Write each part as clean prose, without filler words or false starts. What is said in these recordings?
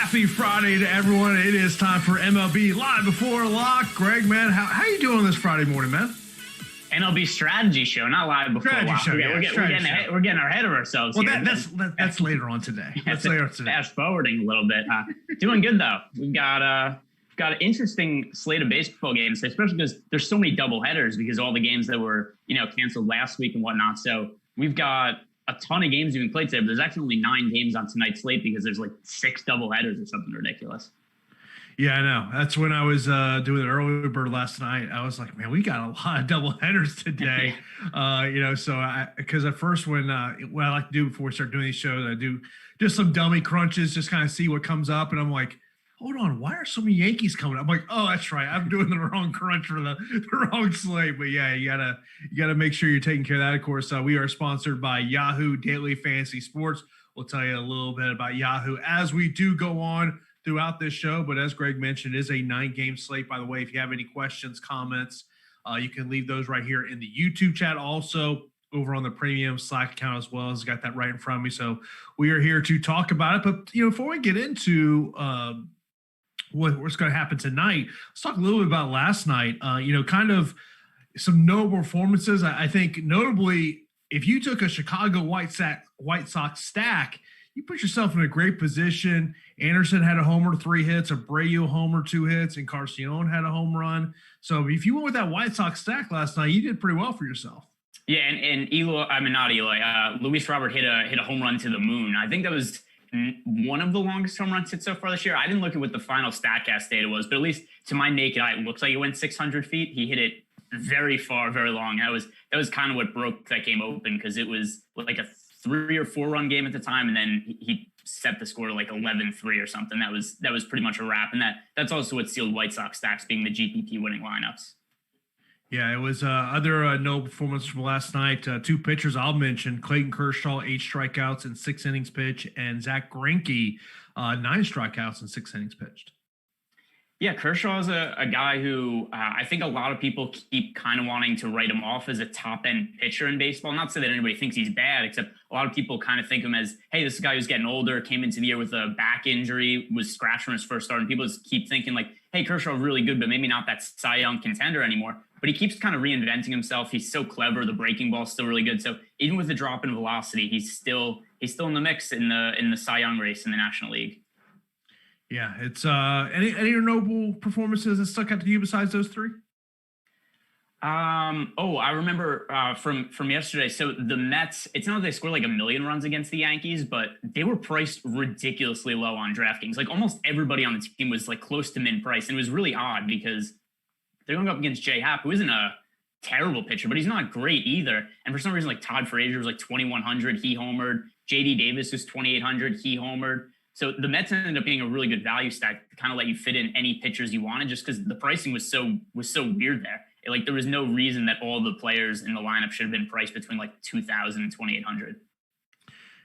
Happy Friday to everyone. It is time for MLB Live Before Lock. Greg, man, how you doing this Friday morning, man? MLB strategy show, not live before strategy lock. Show, we're getting ahead of ourselves. Well, here. that's later on today. That's later on today. Fast forwarding a little bit. Doing good though. We've got an interesting slate of baseball games, especially because there's so many double headers because all the games that were canceled last week and whatnot. So we've got a ton of games being played today, but there's actually only 9 games on tonight's slate because there's like 6 double headers or something ridiculous. Yeah, I know. That's when I was doing an early bird last night. I was like, man, we got a lot of double headers today. So because at first what I like to do before we start doing these shows, I do just some dummy crunches, just kind of see what comes up. And I'm like, hold on, why are so many Yankees coming up? I'm like, oh, that's right. I'm doing the wrong crunch for the wrong slate. But yeah, you gotta make sure you're taking care of that. Of course, we are sponsored by Yahoo Daily Fantasy Sports. We'll tell you a little bit about Yahoo as we do go on throughout this show. But as Greg mentioned, it is a 9-game slate. By the way, if you have any questions, comments, you can leave those right here in the YouTube chat. Also over on the premium Slack account as well. As got that right in front of me. So we are here to talk about it. But before we get into what's going to happen tonight, let's talk a little bit about last night. Kind of some notable performances. I think notably, if you took a Chicago White Sox stack, you put yourself in a great position. Anderson had a homer, 3 hits, Abreu homer, 2 hits, and Carcion had a home run. So if you went with that White Sox stack last night, you did pretty well for yourself. Yeah, and Luis Robert hit a home run to the moon. I think that was one of the longest home runs hit so far this year. I didn't look at what the final StatCast data was, but at least to my naked eye, it looks like it went 600 feet. He hit it very far, very long. That was kind of what broke that game open because it was like a 3 or 4 run game at the time, and then he set the score to like 11-3 or something. That was pretty much a wrap, and that's also what sealed White Sox stacks being the GPP winning lineups. Yeah, it was other no performance from last night. 2 pitchers I'll mention: Clayton Kershaw, 8 strikeouts in 6 innings pitched, and Zach Greinke, 9 strikeouts in 6 innings pitched. Yeah, Kershaw is a guy who I think a lot of people keep kind of wanting to write him off as a top-end pitcher in baseball. Not so that anybody thinks he's bad, except a lot of people kind of think of him as, hey, this is a guy who's getting older, came into the year with a back injury, was scratched from his first start, and people just keep thinking like, hey, Kershaw really good, but maybe not that Cy Young contender anymore. But he keeps kind of reinventing himself. He's so clever. The breaking ball is still really good. So even with the drop in velocity, he's still in the mix in the Cy Young race in the National League. Yeah, it's any notable performances that stuck out to you besides those 3? I remember from yesterday. So the Mets, it's not that they scored like 1 million runs against the Yankees, but they were priced ridiculously low on DraftKings. Like almost everybody on the team was like close to min price, and it was really odd because they're going up against Jay Happ, who isn't a terrible pitcher, but he's not great either. And for some reason, like Todd Frazier was like 2,100, he homered. JD Davis was 2,800, he homered. So the Mets ended up being a really good value stack to kind of let you fit in any pitchers you wanted, just because the pricing was so weird there. There was no reason that all the players in the lineup should have been priced between like 2,000 and 2,800.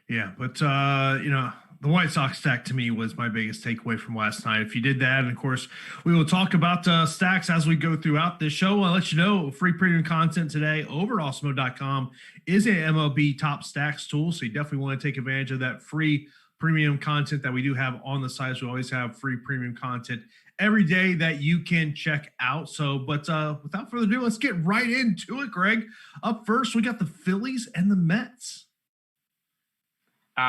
Yeah, but the White Sox stack to me was my biggest takeaway from last night. If you did that, and of course, we will talk about stacks as we go throughout this show. I'll let you know free premium content today over at Awesemo.com is a MLB top stacks tool, so you definitely want to take advantage of that free premium content that we do have on the site. So we always have free premium content every day that you can check out. So, but without further ado, let's get right into it, Greg. Up first, we got the Phillies and the Mets.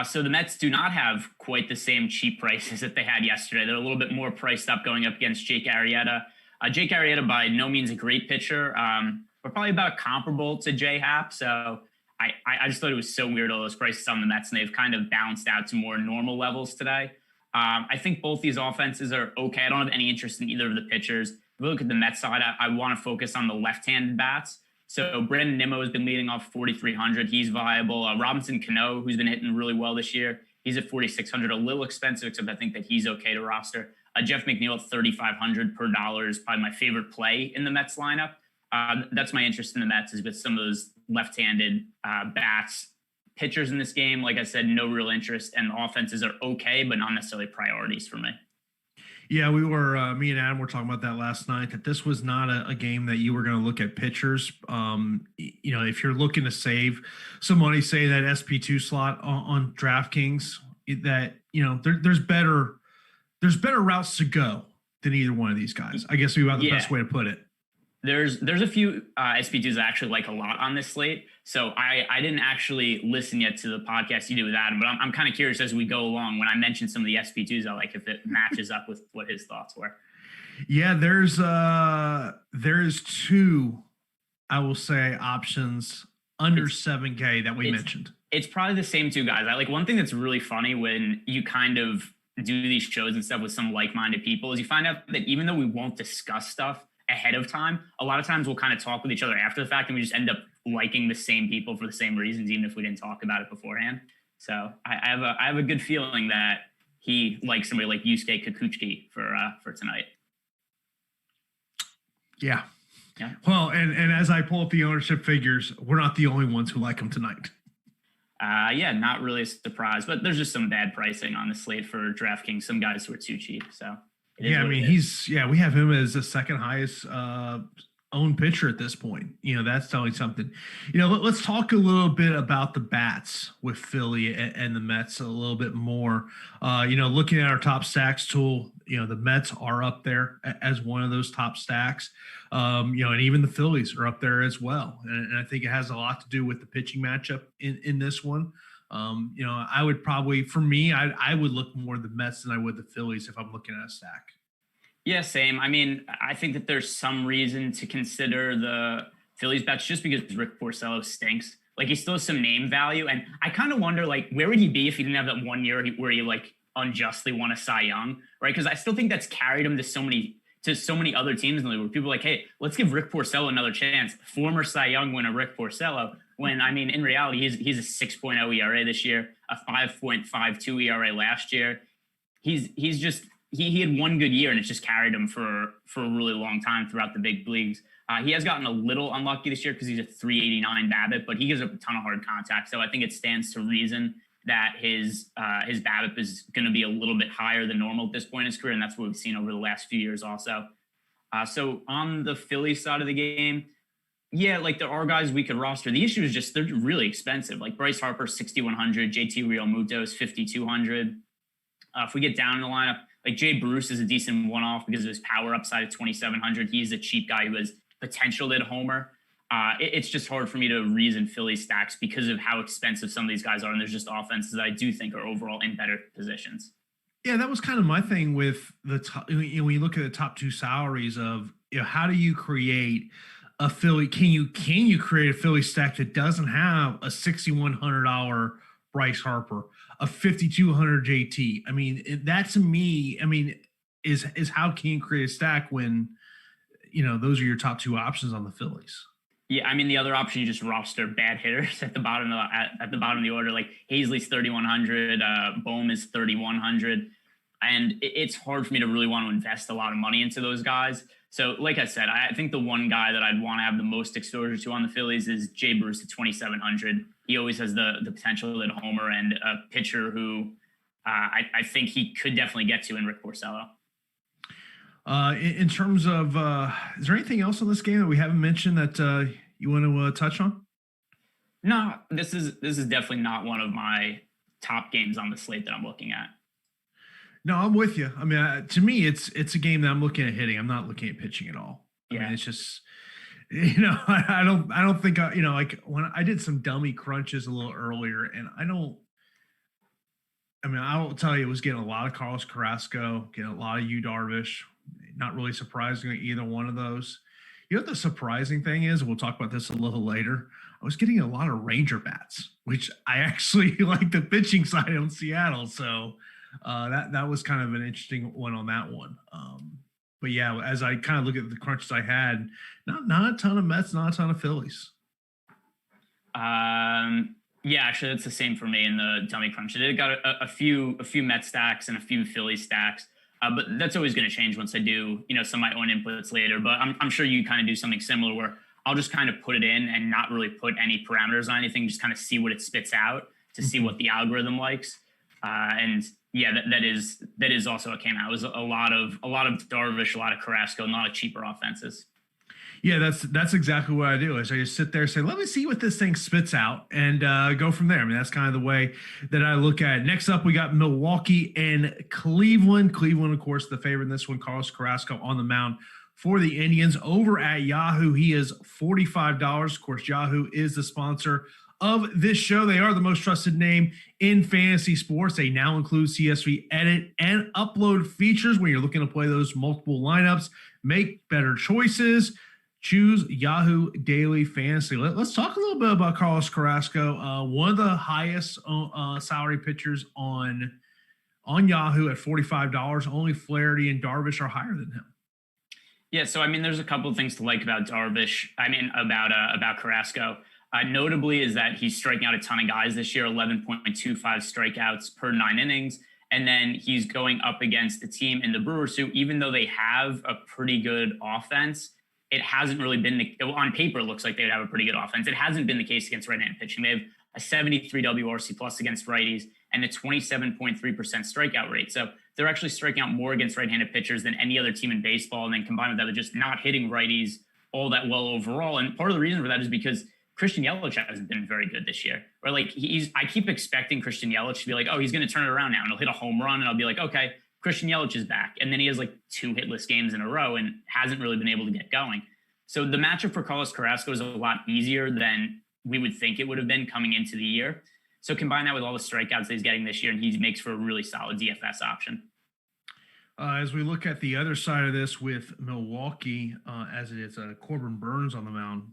So the Mets do not have quite the same cheap prices that they had yesterday. They're a little bit more priced up going up against Jake Arrieta. Jake Arrieta, by no means a great pitcher, but probably about comparable to Jay Happ. So I just thought it was so weird, all those prices on the Mets, and they've kind of bounced out to more normal levels today. I think both these offenses are okay. I don't have any interest in either of the pitchers. If we look at the Mets side, I want to focus on the left-handed bats. So Brandon Nimmo has been leading off 4,300. He's viable. Robinson Cano, who's been hitting really well this year, he's at 4,600. A little expensive, except I think that he's okay to roster. Jeff McNeil at 3,500 per dollar is probably my favorite play in the Mets lineup. That's my interest in the Mets, is with some of those left-handed bats. Pitchers in this game, like I said, no real interest, and the offenses are okay, but not necessarily priorities for me. Yeah, me and Adam were talking about that last night, that this was not a game that you were going to look at pitchers. If you're looking to save some money, say that SP2 slot on DraftKings, that, there's better there's better routes to go than either one of these guys. I guess would be about the best way to put it. There's a few SP2s I actually like a lot on this slate. So I didn't actually listen yet to the podcast you did with Adam, but I'm kind of curious as we go along when I mention some of the SP2s I like if it matches up with what his thoughts were. Yeah, there's two, I will say, options under 7K that we mentioned. It's probably the same two guys. I like one thing that's really funny when you kind of do these shows and stuff with some like-minded people is you find out that even though we won't discuss stuff ahead of time, a lot of times we'll kind of talk with each other after the fact and we just end up liking the same people for the same reasons, even if we didn't talk about it beforehand. So I have a good feeling that he likes somebody like Yusuke Kikuchi for tonight. Yeah. Well, and as I pull up the ownership figures, we're not the only ones who like him tonight. Not really a surprise, but there's just some bad pricing on the slate for DraftKings. Some guys who are too cheap. So yeah, I mean, we have him as the second highest owned pitcher at this point. That's telling something. Let's talk a little bit about the bats with Philly and the Mets a little bit more. Looking at our top stacks tool, the Mets are up there as one of those top stacks. And even the Phillies are up there as well. And I think it has a lot to do with the pitching matchup in this one. I would probably, for me, I would look more at the Mets than I would the Phillies if I'm looking at a stack. Yeah, same. I mean, I think that there's some reason to consider the Phillies bats just because Rick Porcello stinks. Like, he still has some name value. And I kind of wonder, like, where would he be if he didn't have that 1 year where he like unjustly won a Cy Young, right? Because I still think that's carried him to so many other teams in the league where people are like, hey, let's give Rick Porcello another chance. Former Cy Young winner Rick Porcello. When, I mean, in reality, he's a 6.0 ERA this year, a 5.52 ERA last year. He's just he had one good year and it's just carried him for a really long time throughout the big leagues. He has gotten a little unlucky this year because he's a 389 BABIP, but he gives up a ton of hard contact. So I think it stands to reason that his BABIP is going to be a little bit higher than normal at this point in his career, and that's what we've seen over the last few years also. So on the Phillies side of the game, yeah, like there are guys we could roster. The issue is just they're really expensive. Like Bryce Harper, 6,100, JT Realmuto is 5,200. If we get down in the lineup, like Jay Bruce is a decent one-off because of his power upside at 2,700. He's a cheap guy who has potential to homer. It's just hard for me to reason Philly stacks because of how expensive some of these guys are. And there's just offenses that I do think are overall in better positions. Yeah, that was kind of my thing with the top. When you look at the top two salaries of, how do you create a Philly? Can you create a Philly stack that doesn't have a $6,100 Bryce Harper, a 5,200 JT? I mean, that to me, is how can you create a stack when, those are your top two options on the Phillies? Yeah, I mean, the other option, you just roster bad hitters at the bottom of the order. Like Hazley's 3,100, Bohm is 3,100, and it's hard for me to really want to invest a lot of money into those guys. So, like I said, I think the one guy that I'd want to have the most exposure to on the Phillies is Jay Bruce at 2,700. He always has the potential to homer and a pitcher who I think he could definitely get to in Rick Porcello. In terms of, is there anything else on this game that we haven't mentioned that you want to touch on? No, this is definitely not one of my top games on the slate that I'm looking at. No, I'm with you. I mean, to me, it's a game that I'm looking at hitting. I'm not looking at pitching at all. I mean, it's just, I don't think, like when I did some dummy crunches a little earlier, and I will tell you, it was getting a lot of Carlos Carrasco, getting a lot of Yu Darvish. Not really surprising either one of those. You know what the surprising thing is? We'll talk about this a little later. I was getting a lot of Ranger bats, which I actually like the pitching side on Seattle. So that was kind of an interesting one on that one. But yeah, as I kind of look at the crunches I had, not a ton of Mets, not a ton of Phillies. Yeah, actually, that's the same for me in the dummy crunch. I got a few Mets stacks and a few Philly stacks. But that's always going to change once I do, some of my own inputs later. But I'm sure you kind of do something similar where I'll just kind of put it in and not really put any parameters on anything, just kind of see what it spits out to see what the algorithm likes. And yeah, that is also what came out. It was a lot of Darvish, a lot of Carrasco, and a lot of cheaper offenses. Yeah, that's exactly what I do. Is I just sit there and say, let me see what this thing spits out, and go from there. I mean, that's kind of the way that I look at it. Next up, we got Milwaukee and Cleveland. Cleveland, of course, the favorite in this one. Carlos Carrasco on the mound for the Indians. Over at Yahoo, he is $45. Of course, Yahoo is the sponsor of this show. They are the most trusted name in fantasy sports. They now include CSV edit and upload features when you're looking to play those multiple lineups. Make better choices. Choose Yahoo Daily Fantasy. Let's talk a little bit about Carlos Carrasco, one of the highest salary pitchers on Yahoo at $45. Only Flaherty and Darvish are higher than him. Yeah, so I mean, there's a couple of things to like about Darvish. I mean, about Carrasco. Notably is that he's striking out a ton of guys this year, 11.25 strikeouts per 9 innings. And then he's going up against a team in the Brewers who, even though they have a pretty good offense, it hasn't really been on paper. It looks like they would have a pretty good offense. It hasn't been the case against right-handed pitching. They have a 73 WRC plus against righties and a 27.3% strikeout rate. So they're actually striking out more against right-handed pitchers than any other team in baseball. And then combined with that, they're just not hitting righties all that well overall. And part of the reason for that is because Christian Yelich hasn't been very good this year. Or like I keep expecting Christian Yelich to be like, oh, he's going to turn it around now and he'll hit a home run, and I'll be like, okay, Christian Yelich is back. And then he has like 2 hitless games in a row and hasn't really been able to get going. So the matchup for Carlos Carrasco is a lot easier than we would think it would have been coming into the year. So combine that with all the strikeouts that he's getting this year, and he makes for a really solid DFS option. As we look at the other side of this with Milwaukee, as it is Corbin Burns on the mound,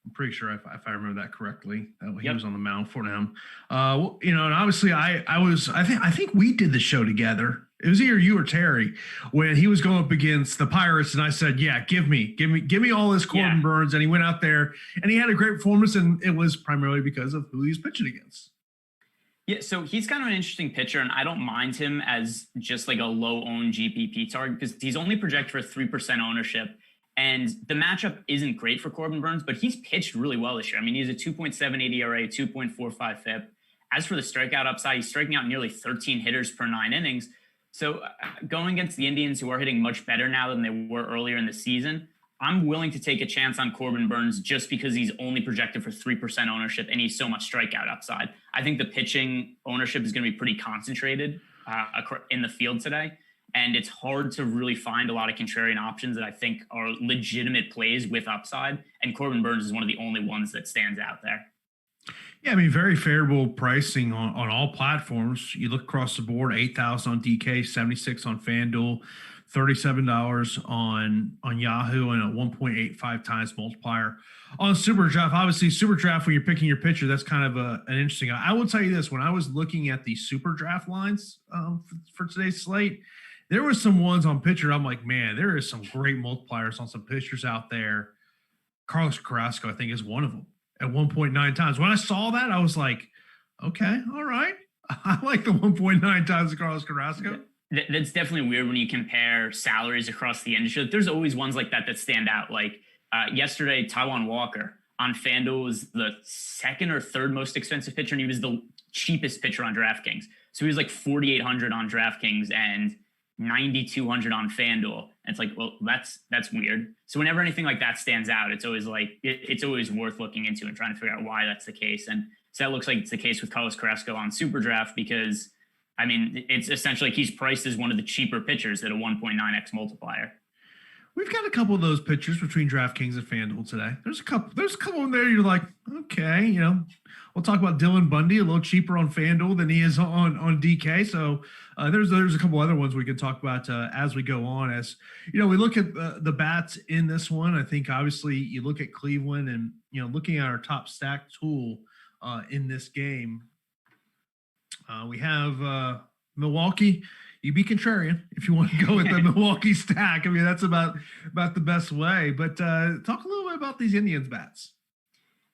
I'm pretty sure if I remember that correctly, he was on the mound for them. And obviously I think we did the show together. It was either you or Terry when he was going up against the Pirates, and I said, yeah, give me all this Corbin Burns. And he went out there and he had a great performance, and it was primarily because of who he was pitching against. Yeah, so he's kind of an interesting pitcher, and I don't mind him as just like a low-owned GPP target because he's only projected for 3% ownership. And the matchup isn't great for Corbin Burns, but he's pitched really well this year. I mean, he's a 2.78 ERA, 2.45 FIP. As for the strikeout upside, he's striking out nearly 13 hitters per 9 innings. So going against the Indians, who are hitting much better now than they were earlier in the season, I'm willing to take a chance on Corbin Burns just because he's only projected for 3% ownership and he's so much strikeout upside. I think the pitching ownership is going to be pretty concentrated in the field today. And it's hard to really find a lot of contrarian options that I think are legitimate plays with upside. And Corbin Burns is one of the only ones that stands out there. Yeah, I mean, very favorable pricing on all platforms. You look across the board, 8,000 on DK, 76 on FanDuel, $37 on Yahoo, and a 1.85 times multiplier on SuperDraft. Obviously, SuperDraft, when you're picking your pitcher, that's kind of an interesting. I will tell you this: when I was looking at the SuperDraft lines for today's slate, there were some ones on pitcher. I'm like, man, there is some great multipliers on some pitchers out there. Carlos Carrasco, I think, is one of them at 1.9 times. When I saw that, I was like, okay, all right. I like the 1.9 times of Carlos Carrasco. That's definitely weird when you compare salaries across the industry. There's always ones like that stand out. Like yesterday, Taijuan Walker on FanDuel was the second or third most expensive pitcher, and he was the cheapest pitcher on DraftKings. So he was like 4,800 on DraftKings and 9,200 on FanDuel. And it's like, well, that's weird. So whenever anything like that stands out, it's always like it's always worth looking into and trying to figure out why that's the case. And so that looks like it's the case with Carlos Carrasco on SuperDraft because, I mean, it's essentially like he's priced as one of the cheaper pitchers at a 1.9x multiplier. We've got a couple of those pitchers between DraftKings and FanDuel today. There's a couple in there. You're like, okay, we'll talk about Dylan Bundy, a little cheaper on FanDuel than he is on DK. So there's a couple other ones we can talk about as we go on. As we look at the bats in this one, I think obviously you look at Cleveland and looking at our top stack tool in this game, we have Milwaukee. You be contrarian if you want to go with the Milwaukee stack. I mean, that's about the best way. But talk a little bit about these Indians bats.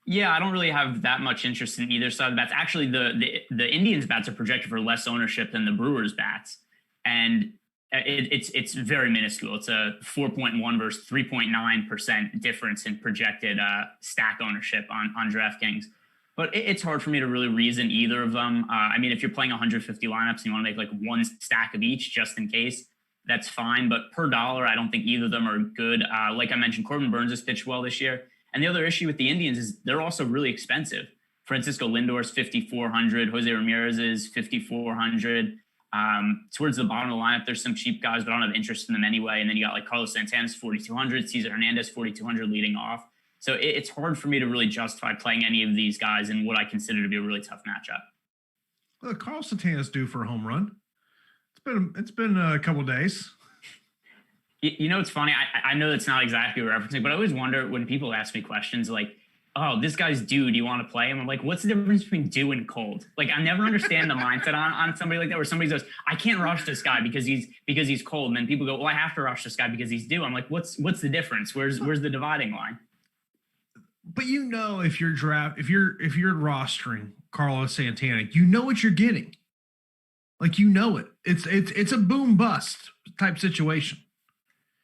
Yeah, I don't really have that much interest in either side of the bats. Actually, the Indians bats are projected for less ownership than the Brewers bats, and it's very minuscule. It's a 4.1 versus 3.9% difference in projected stack ownership on DraftKings. But it's hard for me to really reason either of them. I mean, if you're playing 150 lineups and you want to make like one stack of each just in case, that's fine. But per dollar, I don't think either of them are good. Like I mentioned, Corbin Burns has pitched well this year. And the other issue with the Indians is they're also really expensive. Francisco Lindor's 5,400, Jose Ramirez is 5,400. Towards the bottom of the lineup, there's some cheap guys, but I don't have interest in them anyway. And then you got like Carlos Santana's 4,200, Cesar Hernandez 4,200 leading off. So it's hard for me to really justify playing any of these guys in what I consider to be a really tough matchup. Well, Carlos Santana's due for a home run. It's been a couple of days. You know, it's funny. I know that's not exactly referencing, but I always wonder when people ask me questions like, "Oh, this guy's due. Do you want to play him?" I'm like, "What's the difference between due and cold?" Like, I never understand the mindset on somebody like that, where somebody goes, "I can't rush this guy because he's cold," and then people go, "Well, I have to rush this guy because he's due." I'm like, "What's the difference? Where's the dividing line?" But you know, if you're rostering Carlos Santana, you know what you're getting. Like, you know it. It's a boom bust type situation.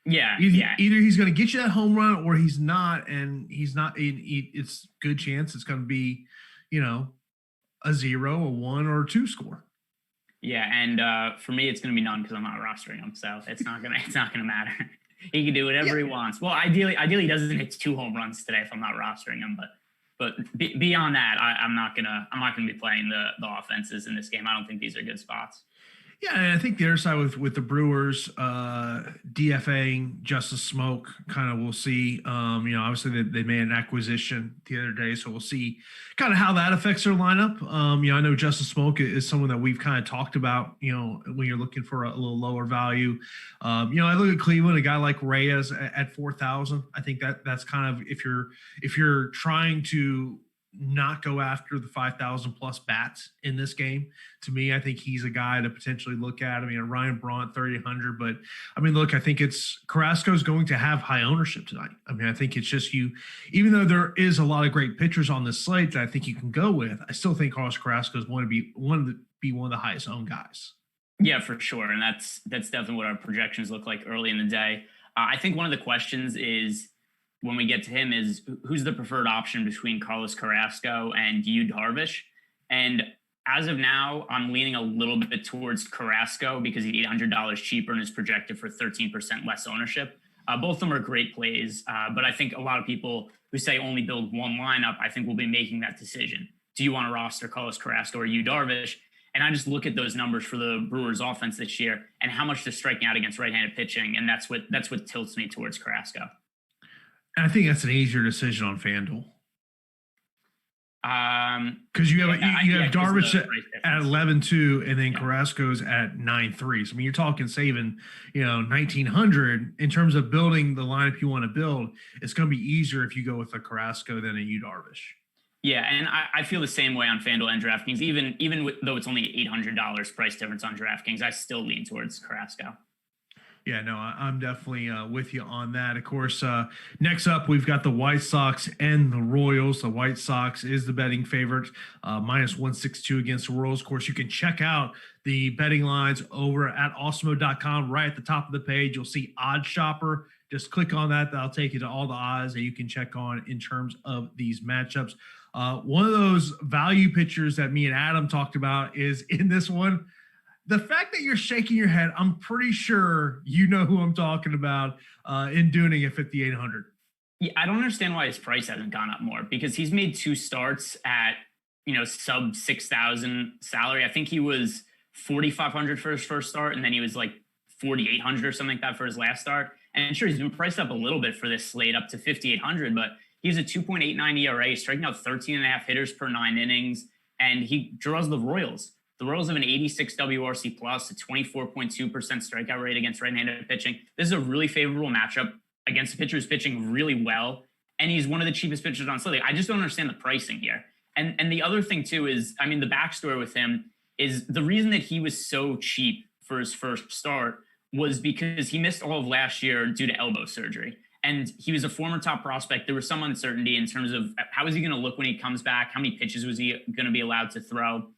Yeah, Either he's going to get you that home run or he's not, and he's not. It's good chance it's going to be, a 0, a 1, or a 2 score. Yeah, and for me, it's going to be none because I'm not rostering him, so it's not gonna matter. He can do whatever he wants. Well, ideally, he doesn't hit 2 home runs today if I'm not rostering him. But beyond that, I'm not gonna be playing the offenses in this game. I don't think these are good spots. Yeah, and I think the other side with the Brewers DFAing Justice Smoke, kind of we'll see. Obviously they made an acquisition the other day, so we'll see kind of how that affects their lineup. I know Justice Smoke is someone that we've kind of talked about. When you're looking for a little lower value, I look at Cleveland, a guy like Reyes at 4,000. I think that's kind of if you're trying to not go after the 5,000 plus bats in this game. To me, I think he's a guy to potentially look at. I mean, Ryan Braun 3,800, but I mean, look, I think Carrasco's going to have high ownership tonight. I mean, I think it's just even though there is a lot of great pitchers on this slate that I think you can go with, I still think Carlos Carrasco is going to be one of the highest owned guys. Yeah, for sure, and that's definitely what our projections look like early in the day. I think one of the questions is, when we get to him, is who's the preferred option between Carlos Carrasco and Yu Darvish. And as of now, I'm leaning a little bit towards Carrasco because he's $800 cheaper and is projected for 13% less ownership. Both of them are great plays, but I think a lot of people who say only build one lineup, I think will be making that decision. Do you want to roster Carlos Carrasco or Yu Darvish? And I just look at those numbers for the Brewers offense this year and how much they're striking out against right-handed pitching, and that's what tilts me towards Carrasco. I think that's an easier decision on FanDuel. Because you have Darvish at 11.2 and then Carrasco's at 9.3. So I mean, you're talking saving, $1,900 in terms of building the lineup you want to build. It's going to be easier if you go with a Carrasco than a Yu Darvish. Yeah, and I feel the same way on FanDuel and DraftKings. Even though it's only $800 price difference on DraftKings, I still lean towards Carrasco. Yeah, no, I'm definitely with you on that. Of course, next up, we've got the White Sox and the Royals. The White Sox is the betting favorite, minus 162 against the Royals. Of course, you can check out the betting lines over at Awesemo.com. Right at the top of the page, you'll see Odd Shopper. Just click on that. That'll take you to all the odds that you can check on in terms of these matchups. One of those value pitchers that me and Adam talked about is in this one. The fact that you're shaking your head, I'm pretty sure you know who I'm talking about in Dooning at 5,800. Yeah, I don't understand why his price hasn't gone up more, because he's made 2 starts at, sub 6,000 salary. I think he was 4,500 for his first start, and then he was like 4,800 or something like that for his last start. And sure, he's been priced up a little bit for this slate, up to 5,800, but he's a 2.89 ERA, striking out 13 and a half hitters per 9 innings, and he draws the Royals. The Royals have an 86 WRC plus, a 24.2% strikeout rate against right-handed pitching. This is a really favorable matchup against a pitcher who's pitching really well, and he's one of the cheapest pitchers on slate. I just don't understand the pricing here. And the other thing too is, the backstory with him is the reason that he was so cheap for his first start was because he missed all of last year due to elbow surgery. And he was a former top prospect. There was some uncertainty in terms of how is he going to look when he comes back? How many pitches was he going to be allowed to throw?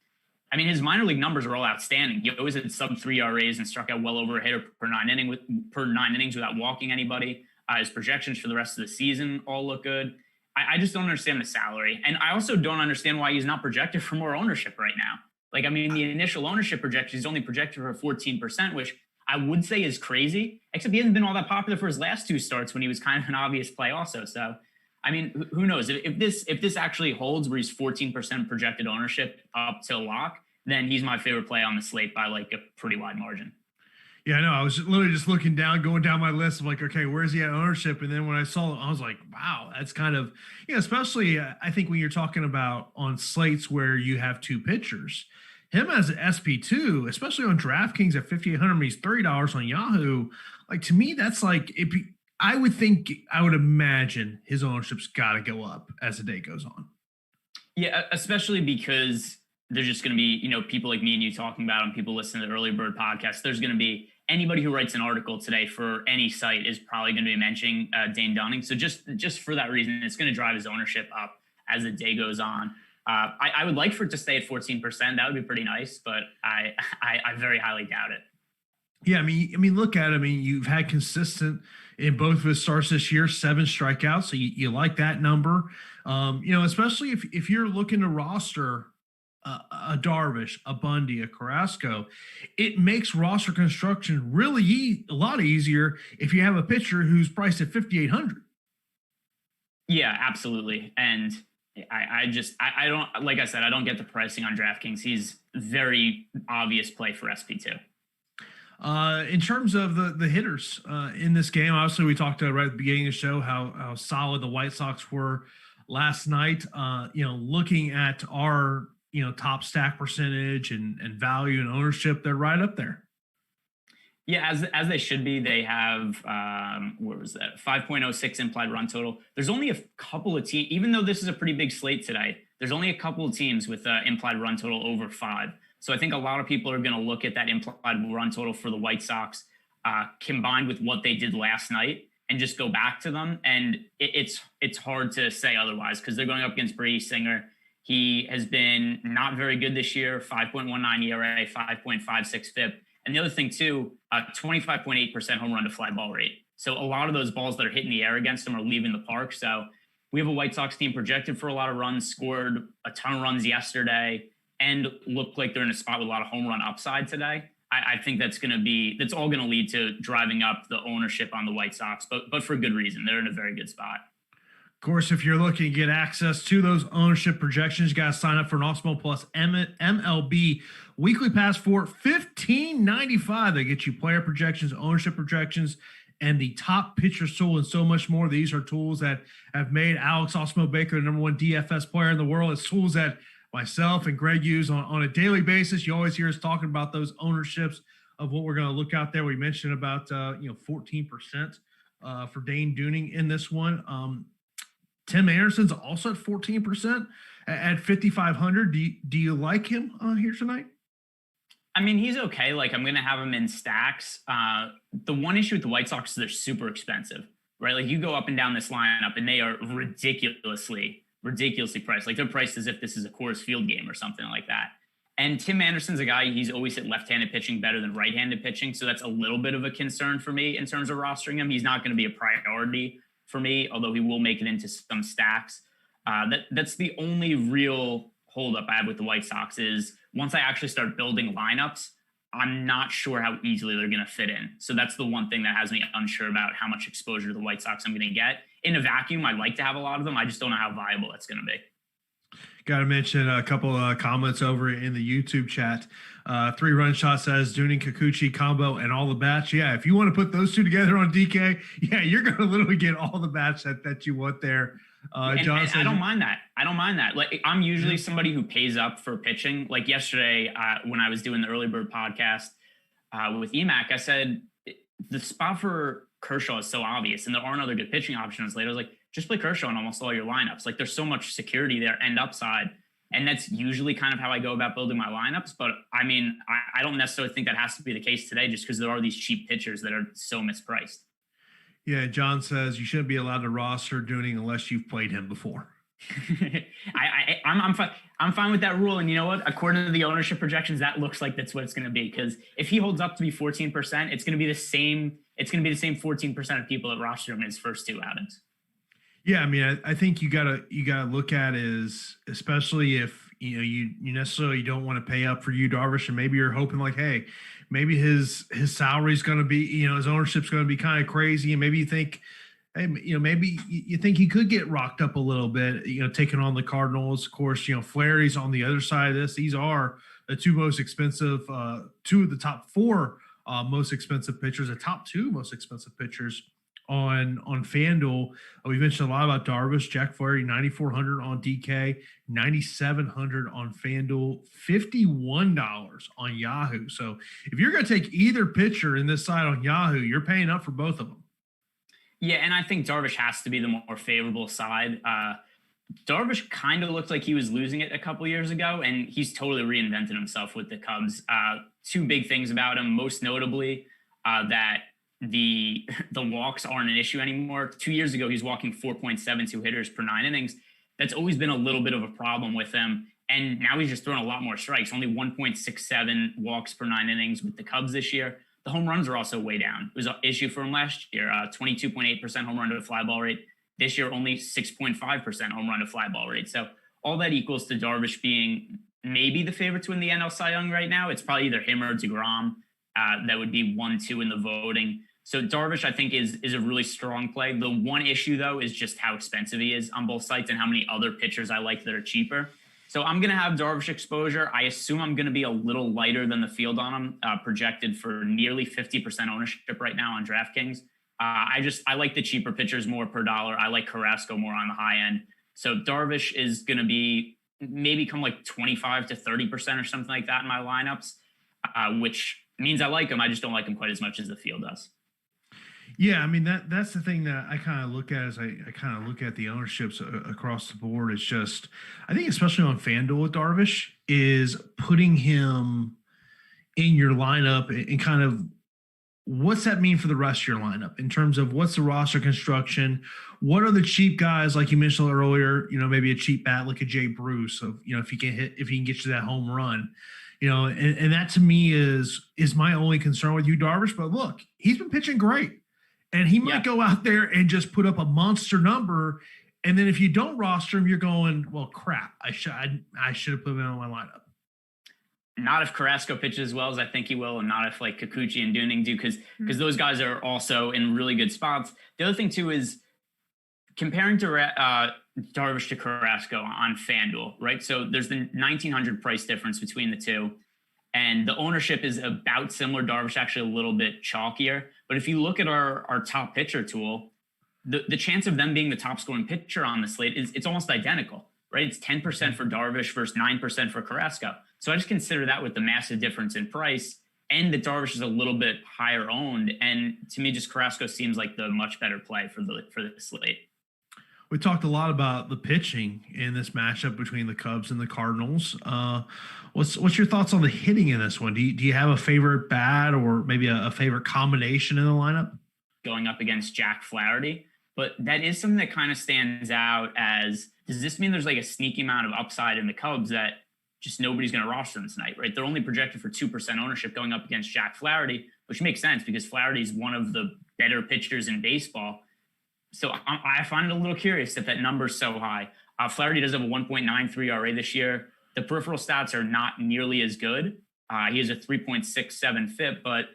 His minor league numbers are all outstanding. He always had sub 3 RAs and struck out well over a hitter per 9 innings without walking anybody. His projections for the rest of the season all look good. I just don't understand the salary. And I also don't understand why he's not projected for more ownership right now. The initial ownership projection, he's only projected for 14%, which I would say is crazy, except he hasn't been all that popular for his last 2 starts when he was kind of an obvious play also. So, I mean, who knows? If this actually holds where he's 14% projected ownership up to lock, then he's my favorite play on the slate by like a pretty wide margin. Yeah, I know. I was literally just looking down, going down my list of like, okay, where's he at ownership? And then when I saw it, I was like, wow, that's kind of, especially I think when you're talking about on slates where you have 2 pitchers, him as an SP2, especially on DraftKings at 5,800, he's $30 on Yahoo. Like to me, that's like, I would imagine his ownership's got to go up as the day goes on. Yeah, especially because there's just going to be, people like me and you talking about him, people listening to the Early Bird podcast. There's going to be anybody who writes an article today for any site is probably going to be mentioning Dane Dunning. So just for that reason, it's going to drive his ownership up as the day goes on. I would like for it to stay at 14%. That would be pretty nice, but I very highly doubt it. Yeah, I mean, look at it. I mean, you've had consistent in both of his starts this year, 7 strikeouts. So you like that number, especially if you're looking to roster a Darvish, a Bundy, a Carrasco. It makes roster construction really a lot easier if you have a pitcher who's priced at 5,800. Yeah, absolutely. And I don't, like I said, I don't get the pricing on DraftKings. He's very obvious play for SP2. In terms of the hitters in this game, obviously we talked right at the beginning of the show how solid the White Sox were last night. Looking at our top stack percentage and value and ownership, they're right up there. Yeah, as they should be. They have where was that? 5.06 implied run total. There's only a couple of teams, even though this is a pretty big slate today. There's only a couple of teams with implied run total over 5. So I think a lot of people are going to look at that implied run total for the White Sox combined with what they did last night and just go back to them. And it's hard to say otherwise because they're going up against Brady Singer. He has been not very good this year, 5.19 ERA, 5.56 FIP. And the other thing, too, 25.8% home run to fly ball rate. So a lot of those balls that are hitting the air against them are leaving the park. So we have a White Sox team projected for a lot of runs, scored a ton of runs yesterday, and look like they're in a spot with a lot of home run upside today. I think that's all going to lead to driving up the ownership on the White Sox, but for good reason. They're in a very good spot. Of course, if you're looking to get access to those ownership projections, you got to sign up for an Awesemo Plus MLB weekly pass for $15.95. They get you player projections, ownership projections, and the top pitcher tool and so much more. These are tools that have made Alex Awesemo Baker the #1 DFS player in the world. It's tools that myself and Greg use on a daily basis. You always hear us talking about those ownerships of what we're going to look out there. We mentioned about 14% for Dane Dunning in this one. Tim Anderson's also at 14% at 5,500. Do you like him here tonight? I mean, he's okay. Like, I'm going to have him in stacks. The one issue with the White Sox is they're super expensive, right? Like, you go up and down this lineup, and they are ridiculously priced. Like, they're priced as if this is a Coors Field game or something like that. And Tim Anderson's a guy, he's always hit left-handed pitching better than right-handed pitching, so that's a little bit of a concern for me in terms of rostering him. He's not going to be a priority for me, although he will make it into some stacks. That's the only real holdup I have with the White Sox is once I actually start building lineups, I'm not sure how easily they're going to fit in. So that's the one thing that has me unsure about how much exposure to the White Sox I'm going to get. In a vacuum, I'd like to have a lot of them. I just don't know how viable that's going to be. Got to mention a couple of comments over in the YouTube chat. 3 Run Shot says Dunning Kikuchi combo and all the bats. Yeah, if you want to put those two together on DK, yeah, you're going to literally get all the bats that you want there. John says, I don't mind that. Like, I'm usually somebody who pays up for pitching. Like yesterday, when I was doing the Early Bird podcast with EMAC, I said the spot for Kershaw is so obvious, and there aren't other good pitching options later. I was like, just play Kershaw in almost all your lineups. Like, there's so much security there and upside. And that's usually kind of how I go about building my lineups. But I mean, I don't necessarily think that has to be the case today just because there are these cheap pitchers that are so mispriced. Yeah, John says you shouldn't be allowed to roster Dunning unless you've played him before. I'm fine with that rule. And you know what? According to the ownership projections, that looks like that's what it's going to be. Because if he holds up to be 14%, it's going to be the same. It's going to be the same 14% of people that roster him in his first 2 outings. Yeah, I mean, I think you gotta look at is especially if you necessarily don't want to pay up for Yu Darvish, and maybe you're hoping like, hey, maybe his salary is going to be, his ownership's going to be kind of crazy, and maybe you think, hey, maybe you think he could get rocked up a little bit, taking on the Cardinals. Of course, Flaherty's on the other side of this. These are the two most expensive, two of the top four most expensive pitchers, the top two most expensive pitchers on FanDuel. We mentioned a lot about Darvish, Jack Flaherty, 9,400 on DK, 9,700 on FanDuel, $51 on Yahoo. So if you're going to take either pitcher in this side on Yahoo, you're paying up for both of them. Yeah, and I think Darvish has to be the more favorable side. Darvish kind of looked like he was losing it a couple years ago, and he's totally reinvented himself with the Cubs. Two big things about him, most notably that the walks aren't an issue anymore. 2 years ago, he's walking 4.72 hitters per 9 innings. That's always been a little bit of a problem with him. And now he's just throwing a lot more strikes, only 1.67 walks per 9 innings with the Cubs this year. The home runs are also way down. It was an issue for him last year, 22.8% home run to fly ball rate. This year, only 6.5% home run to fly ball rate. So all that equals to Darvish being maybe the favorite to win the NL Cy Young right now. It's probably either him or DeGrom. That would be 1-2 in the voting. So Darvish, I think, is a really strong play. The one issue, though, is just how expensive he is on both sites and how many other pitchers I like that are cheaper. So I'm going to have Darvish exposure. I assume I'm going to be a little lighter than the field on him, projected for nearly 50% ownership right now on DraftKings. I like the cheaper pitchers more per dollar. I like Carrasco more on the high end. So Darvish is going to be maybe come like 25 to 30% or something like that in my lineups, which means I like him. I just don't like him quite as much as the field does. Yeah, I mean that's the thing that I kind of look at as I kind of look at the ownerships across the board. It's just I think especially on FanDuel with Darvish is putting him in your lineup and kind of what's that mean for the rest of your lineup in terms of what's the roster construction? What are the cheap guys like you mentioned earlier? Maybe a cheap bat like a Jay Bruce. So if he can get you that home run. And that to me is my only concern with you, Darvish. But look, he's been pitching great. And he might go out there and just put up a monster number. And then if you don't roster him, you're going, well, crap. I should have put him in my lineup. Not if Carrasco pitches as well as I think he will, and not if like Kikuchi and Dunning do, because those guys are also in really good spots. The other thing too is comparing to Darvish to Carrasco on FanDuel, right? So there's the 1,900 price difference between the two. And the ownership is about similar. Darvish actually a little bit chalkier. But if you look at our top pitcher tool, the chance of them being the top scoring pitcher on the slate it's almost identical, right? It's 10% for Darvish versus 9% for Carrasco. So I just consider that with the massive difference in price and that Darvish is a little bit higher owned. And to me, just Carrasco seems like the much better play for the slate. We talked a lot about the pitching in this matchup between the Cubs and the Cardinals. What's your thoughts on the hitting in this one? Do you have a favorite bat or maybe a favorite combination in the lineup? Going up against Jack Flaherty, but that is something that kind of stands out as, does this mean there's like a sneaky amount of upside in the Cubs that just nobody's going to roster them tonight, right? They're only projected for 2% ownership going up against Jack Flaherty, which makes sense because Flaherty is one of the better pitchers in baseball. So I find it a little curious that number is so high. Flaherty does have a 1.93 ERA this year. The peripheral stats are not nearly as good. He has a 3.67 FIP, but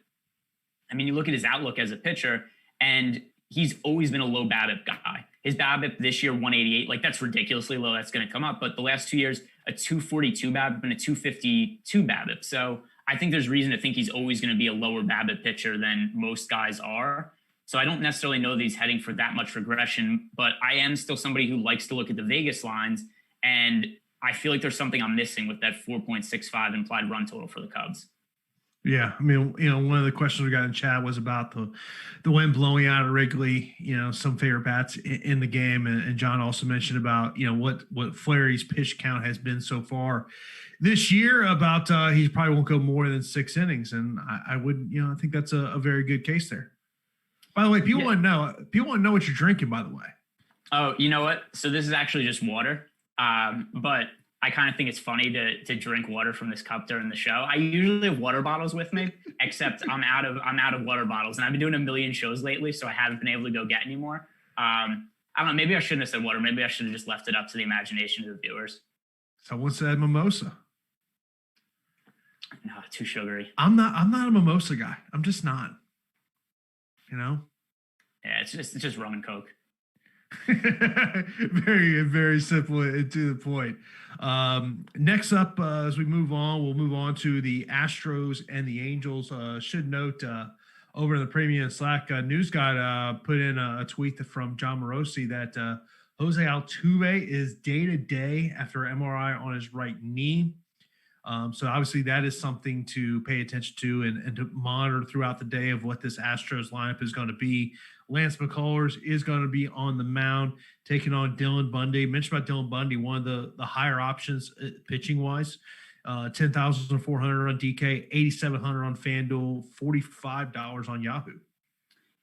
I mean, you look at his outlook as a pitcher, and he's always been a low BABIP guy. His BABIP this year, 188, like that's ridiculously low. That's going to come up. But the last 2 years, a 242 BABIP and a 252 BABIP. So I think there's reason to think he's always going to be a lower BABIP pitcher than most guys are. So I don't necessarily know that he's heading for that much regression, but I am still somebody who likes to look at the Vegas lines, and I feel like there's something I'm missing with that 4.65 implied run total for the Cubs. Yeah, I mean, one of the questions we got in chat was about the wind blowing out of Wrigley, some favorite bats in the game, and John also mentioned about, what Flaherty's pitch count has been so far this year, about he probably won't go more than 6 innings, and I would, I think that's a very good case there. By the way, people want to know what you're drinking, by the way. Oh, you know what? So this is actually just water. But I kind of think it's funny to drink water from this cup during the show. I usually have water bottles with me, except I'm out of water bottles, and I've been doing a million shows lately, so I haven't been able to go get any more. I don't know. Maybe I shouldn't have said water. Maybe I should have just left it up to the imagination of the viewers. Someone said mimosa. No, too sugary. I'm not a mimosa guy. I'm just not. Yeah, it's just rum and Coke. Very, very simple and to the point. Next up, as we move on, we'll move on to the Astros and the Angels. Should note over in the Premium Slack, News Guy put in a tweet from John Morosi that Jose Altuve is day to day after MRI on his right knee. So obviously that is something to pay attention to and to monitor throughout the day of what this Astros lineup is going to be. Lance McCullers is going to be on the mound taking on Dylan Bundy. Mentioned about Dylan Bundy, one of the higher options pitching wise. 10,400 on DK, 8,700 on FanDuel, $45 on Yahoo.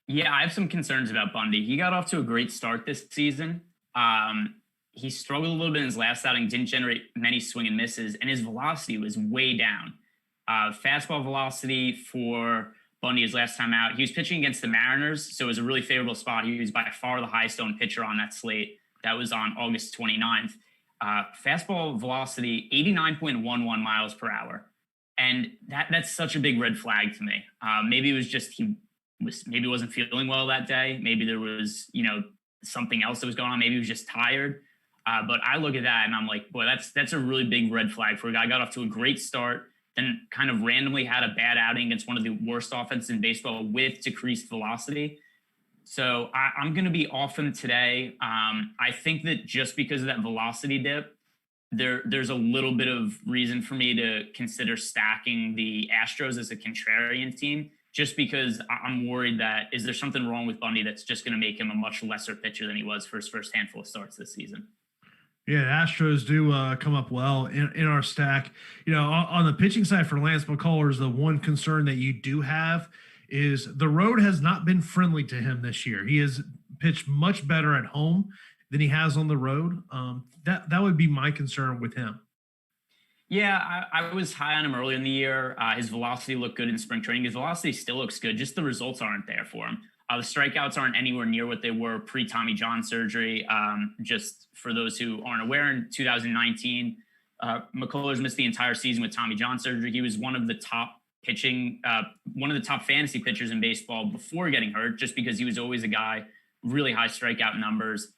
Yeah, I have some concerns about Bundy. He got off to a great start this season. He struggled a little bit in his last outing, didn't generate many swing and misses, and his velocity was way down. Fastball velocity for Bundy his last time out. He was pitching against the Mariners, so it was a really favorable spot. He was by far the highest owned pitcher on that slate. That was on August 29th. Fastball velocity, 89.11 miles per hour. And that's such a big red flag to me. Maybe it was just maybe wasn't feeling well that day. Maybe there was, something else that was going on. Maybe he was just tired. But I look at that and I'm like, boy, that's a really big red flag for a guy. Got off to a great start, then kind of randomly had a bad outing against one of the worst offenses in baseball with decreased velocity. So I'm going to be off him today. I think that just because of that velocity dip, there's a little bit of reason for me to consider stacking the Astros as a contrarian team, just because I'm worried that is there something wrong with Bundy that's just going to make him a much lesser pitcher than he was for his first handful of starts this season. Yeah, the Astros do come up well in our stack. On the pitching side for Lance McCullers, the one concern that you do have is the road has not been friendly to him this year. He has pitched much better at home than he has on the road. That would be my concern with him. Yeah, I was high on him earlier in the year. His velocity looked good in spring training. His velocity still looks good. Just the results aren't there for him. The strikeouts aren't anywhere near what they were pre-Tommy John surgery. Just for those who aren't aware, in 2019, McCullers missed the entire season with Tommy John surgery. He was one of the top fantasy pitchers in baseball before getting hurt, just because he was always a guy, really high strikeout numbers,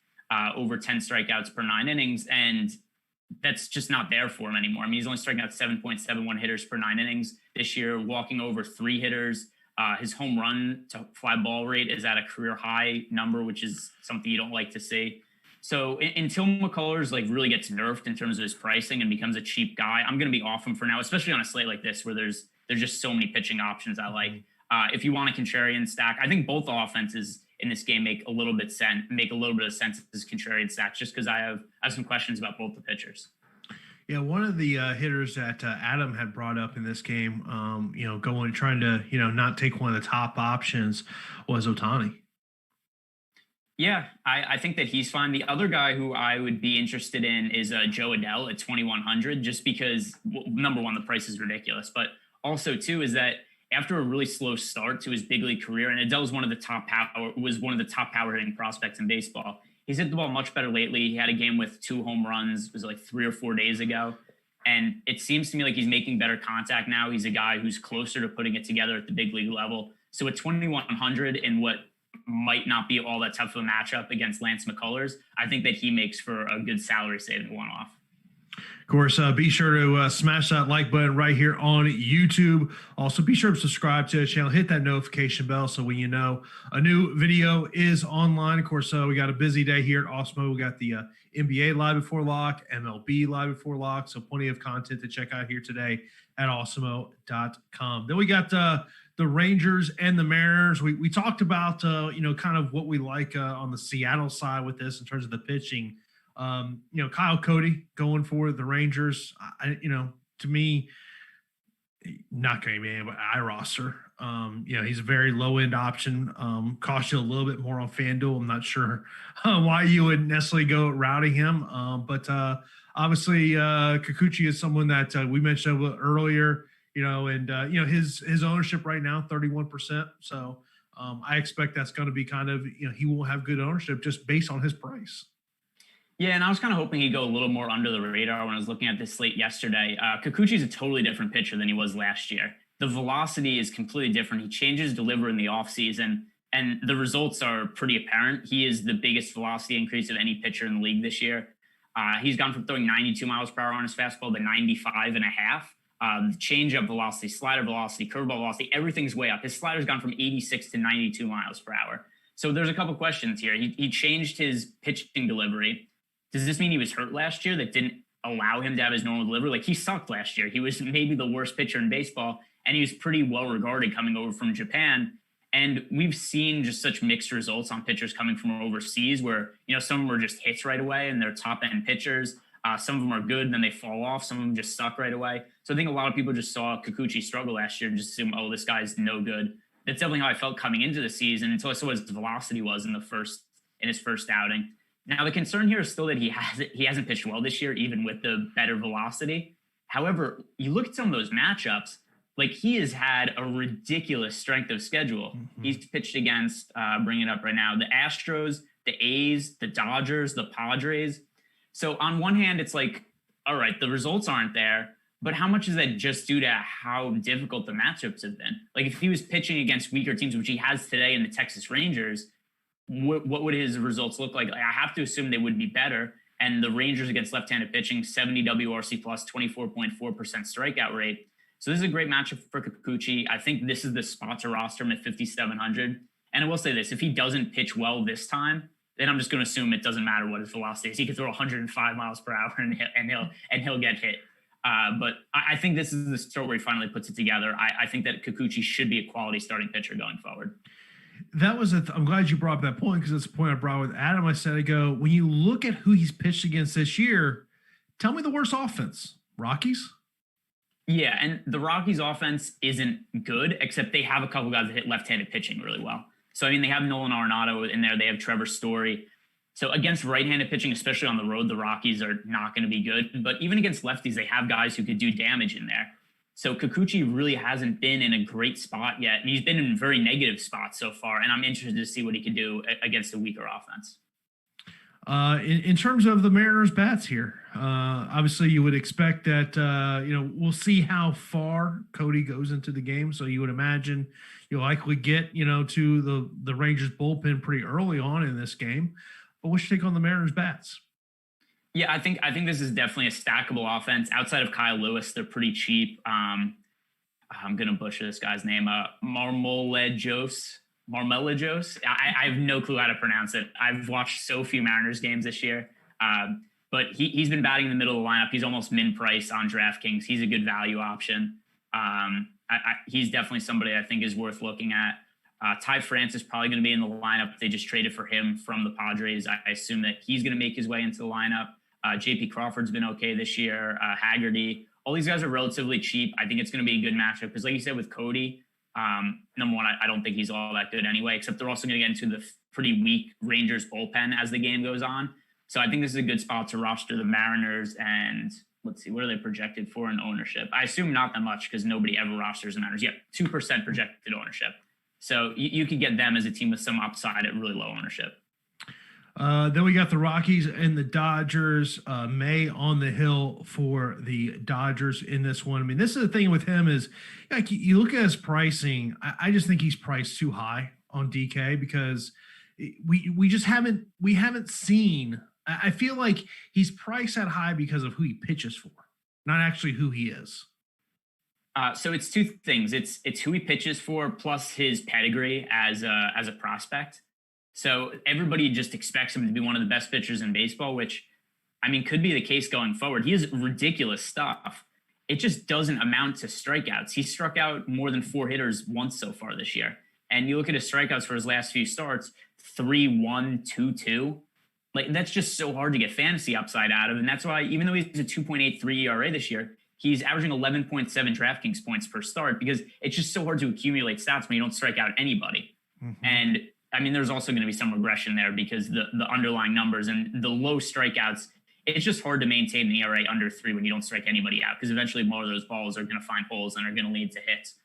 over 10 strikeouts per 9 innings. And that's just not there for him anymore. I mean, he's only striking out 7.71 hitters per 9 innings this year, walking over 3 hitters. His home run to fly ball rate is at a career high number, which is something you don't like to see. So until McCullers really gets nerfed in terms of his pricing and becomes a cheap guy, I'm going to be off him for now, especially on a slate like this where there's just so many pitching options I like. If you want a contrarian stack, I think both offenses in this game make a little bit of sense as contrarian stacks, just because I have some questions about both the pitchers. Yeah, one of the hitters that Adam had brought up in this game, trying to, not take one of the top options was Ohtani. Yeah, I think that he's fine. The other guy who I would be interested in is Joe Adell at 2,100, just because, number one, the price is ridiculous, but also, too, is that after a really slow start to his big league career, and Adell was one of the top power hitting prospects in baseball. He's hit the ball much better lately. He had a game with 2 home runs. It was 3 or 4 days ago. And it seems to me like he's making better contact now. He's a guy who's closer to putting it together at the big league level. So at 2,100 in what might not be all that tough of a matchup against Lance McCullers, I think that he makes for a good salary saving one-off. Of course, be sure to smash that like button right here on YouTube. Also, be sure to subscribe to the channel. Hit that notification bell so when you know a new video is online. Of course, we got a busy day here at Awesemo. We got the NBA live before lock, MLB live before lock. So plenty of content to check out here today at awesemo.com. Then we got the Rangers and the Mariners. We talked about, kind of what we like on the Seattle side with this in terms of the pitching. Kyle Cody going for the Rangers, to me, not going to be able to eye roster. He's a very low end option. Cost you a little bit more on FanDuel. I'm not sure why you would necessarily go routing him. But obviously Kikuchi is someone that we mentioned a little earlier, his ownership right now, 31%. So I expect that's going to be kind of, he won't have good ownership just based on his price. Yeah, and I was kind of hoping he'd go a little more under the radar when I was looking at this slate yesterday. Kikuchi's a totally different pitcher than he was last year. The velocity is completely different. He changes delivery in the offseason, and the results are pretty apparent. He is the biggest velocity increase of any pitcher in the league this year. He's gone from throwing 92 miles per hour on his fastball to 95 and a half. Changeup velocity, slider velocity, curveball velocity, everything's way up. His slider's gone from 86 to 92 miles per hour. So there's a couple questions here. He changed his pitching delivery. Does this mean he was hurt last year that didn't allow him to have his normal delivery? Like, he sucked last year. He was maybe the worst pitcher in baseball, and he was pretty well regarded coming over from Japan. And we've seen just such mixed results on pitchers coming from overseas where, some of them are just hits right away and they're top end pitchers. Some of them are good and then they fall off. Some of them just suck right away. So I think a lot of people just saw Kikuchi struggle last year and just assume, oh, this guy's no good. That's definitely how I felt coming into the season until I saw what his velocity was in his first outing. Now, the concern here is still that he hasn't pitched well this year, even with the better velocity. However, you look at some of those matchups, like, he has had a ridiculous strength of schedule. Mm-hmm. He's pitched against, bringing it up right now, the Astros, the A's, the Dodgers, the Padres. So on one hand, it's like, all right, the results aren't there, but how much is that just due to how difficult the matchups have been? Like, if he was pitching against weaker teams, which he has today in the Texas Rangers, what would his results look like? I have to assume they would be better. And the Rangers against left-handed pitching, 70 WRC plus, 24.4% strikeout rate. So this is a great matchup for Kikuchi. I think this is the spot to roster him at 5,700. And I will say this, if he doesn't pitch well this time, then I'm just going to assume it doesn't matter what his velocity is. He could throw 105 miles per hour and he'll get hit. But I think this is the start where he finally puts it together. I think that Kikuchi should be a quality starting pitcher going forward. That was I'm glad you brought up that point, because it's a point I brought with Adam. I said, when you look at who he's pitched against this year, tell me the worst offense. Rockies? Yeah, and the Rockies offense isn't good, except they have a couple guys that hit left-handed pitching really well. So, they have Nolan Arenado in there. They have Trevor Story. So against right-handed pitching, especially on the road, the Rockies are not going to be good. But even against lefties, they have guys who could do damage in there. So Kikuchi really hasn't been in a great spot yet. And he's been in very negative spots so far. And I'm interested to see what he could do against a weaker offense. In terms of the Mariners' bats here, obviously you would expect that, we'll see how far Cody goes into the game. So you would imagine you'll likely get, to the Rangers bullpen pretty early on in this game. But what's your take on the Mariners' bats? Yeah, I think this is definitely a stackable offense. Outside of Kyle Lewis, they're pretty cheap. I'm going to butcher this guy's name. Marmolejos. I have no clue how to pronounce it. I've watched so few Mariners games this year. But he's been batting in the middle of the lineup. He's almost min price on DraftKings. He's a good value option. He's definitely somebody I think is worth looking at. Ty France is probably going to be in the lineup. They just traded for him from the Padres. I assume that he's going to make his way into the lineup. JP Crawford's been okay this year. Haggerty. All these guys are relatively cheap. I think it's going to be a good matchup because, like you said, with Cody, number one, I don't think he's all that good anyway, except they're also going to get into the pretty weak Rangers bullpen as the game goes on. So I think this is a good spot to roster the Mariners. And let's see, what are they projected for in ownership? I assume not that much because nobody ever rosters the Mariners. Yeah, 2% projected ownership. So you could get them as a team with some upside at really low ownership. Then we got the Rockies and the Dodgers. May on the hill for the Dodgers in this one. I mean, this is the thing with him is, like, you look at his pricing. I just think he's priced too high on DK because we just haven't seen. I feel like he's priced that high because of who he pitches for, not actually who he is. So it's two things. It's who he pitches for plus his pedigree as a prospect. So everybody just expects him to be one of the best pitchers in baseball, which, I mean, could be the case going forward. He has ridiculous stuff. It just doesn't amount to strikeouts. He struck out more than 4 hitters once so far this year. And you look at his strikeouts for his last few starts, 3-1, 2-2. Like, that's just so hard to get fantasy upside out of. And that's why, even though he's a 2.83 ERA this year, he's averaging 11.7 DraftKings points per start because it's just so hard to accumulate stats when you don't strike out anybody. Mm-hmm. And I mean, there's also going to be some regression there because the underlying numbers and the low strikeouts, it's just hard to maintain an ERA under 3 when you don't strike anybody out because eventually more of those balls are going to find holes and are going to lead to hits.